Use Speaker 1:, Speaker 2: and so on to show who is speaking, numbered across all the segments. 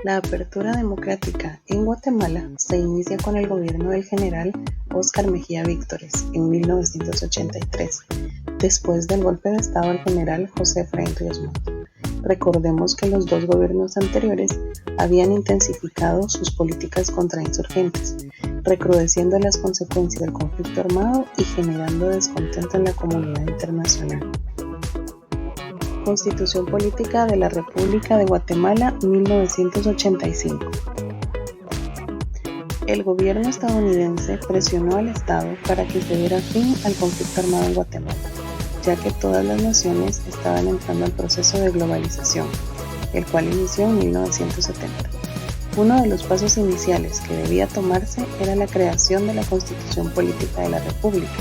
Speaker 1: La apertura democrática en Guatemala se inicia con el gobierno del general Óscar Mejía Víctorez en 1983, después del golpe de estado al general José Efraín Ríos Montt. Recordemos que los dos gobiernos anteriores habían intensificado sus políticas contra insurgentes, recrudeciendo las consecuencias del conflicto armado y generando descontento en la comunidad internacional. Constitución Política de la República de Guatemala, 1985. El gobierno estadounidense presionó al Estado para que se diera fin al conflicto armado en Guatemala, ya que todas las naciones estaban entrando al proceso de globalización, el cual inició en 1970. Uno de los pasos iniciales que debía tomarse era la creación de la Constitución Política de la República,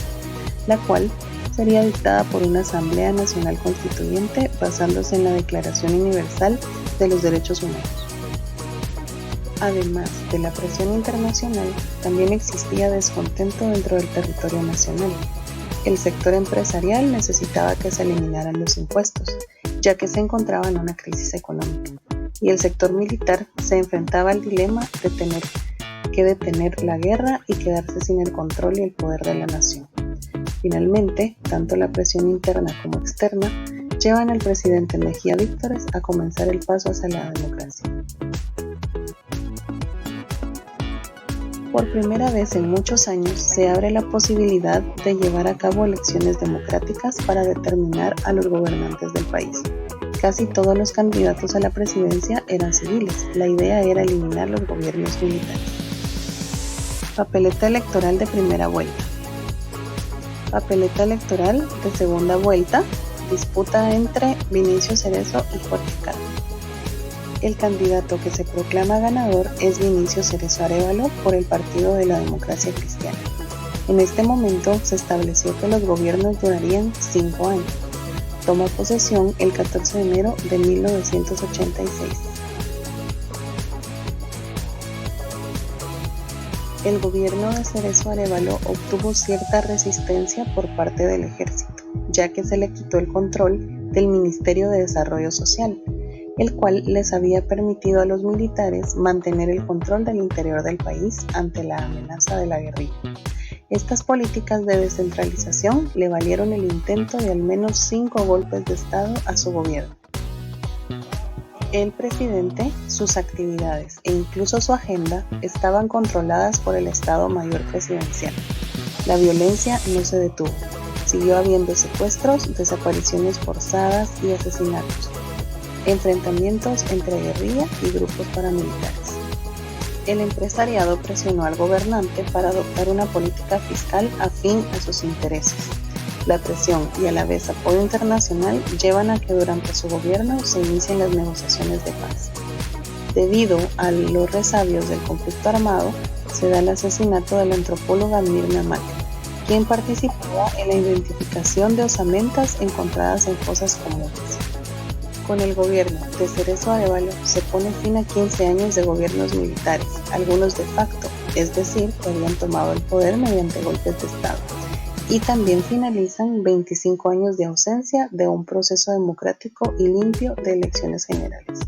Speaker 1: la cual sería dictada por una Asamblea Nacional Constituyente basándose en la Declaración Universal de los Derechos Humanos. Además de la presión internacional, también existía descontento dentro del territorio nacional. El sector empresarial necesitaba que se eliminaran los impuestos, ya que se encontraba en una crisis económica, y el sector militar se enfrentaba al dilema de tener que detener la guerra y quedarse sin el control y el poder de la nación. Finalmente, tanto la presión interna como externa llevan al presidente Mejía Víctorez a comenzar el paso hacia la democracia. Por primera vez en muchos años se abre la posibilidad de llevar a cabo elecciones democráticas para determinar a los gobernantes del país. Casi todos los candidatos a la presidencia eran civiles. La idea era eliminar los gobiernos militares. Papeleta electoral de primera vuelta. Papeleta electoral de segunda vuelta, disputa entre Vinicio Cerezo y Jorge Carmen. El candidato que se proclama ganador es Vinicio Cerezo Arévalo por el Partido de la Democracia Cristiana. En este momento se estableció que los gobiernos durarían 5 años. Toma posesión el 14 de enero de 1986. El gobierno de Cerezo Arévalo obtuvo cierta resistencia por parte del ejército, ya que se le quitó el control del Ministerio de Desarrollo Social, el cual les había permitido a los militares mantener el control del interior del país ante la amenaza de la guerrilla. Estas políticas de descentralización le valieron el intento de al menos 5 golpes de Estado a su gobierno. El presidente, sus actividades e incluso su agenda estaban controladas por el Estado Mayor Presidencial. La violencia no se detuvo. Siguió habiendo secuestros, desapariciones forzadas y asesinatos, enfrentamientos entre guerrilla y grupos paramilitares. El empresariado presionó al gobernante para adoptar una política fiscal afín a sus intereses. La presión y a la vez apoyo internacional llevan a que durante su gobierno se inicien las negociaciones de paz. Debido a los resabios del conflicto armado, se da el asesinato de la antropóloga Mirna Mac, quien participaba en la identificación de osamentas encontradas en fosas comunes. Con el gobierno de Cerezo Arévalo se pone fin a 15 años de gobiernos militares, algunos de facto, es decir, que habían tomado el poder mediante golpes de Estado. Y también finalizan 25 años de ausencia de un proceso democrático y limpio de elecciones generales.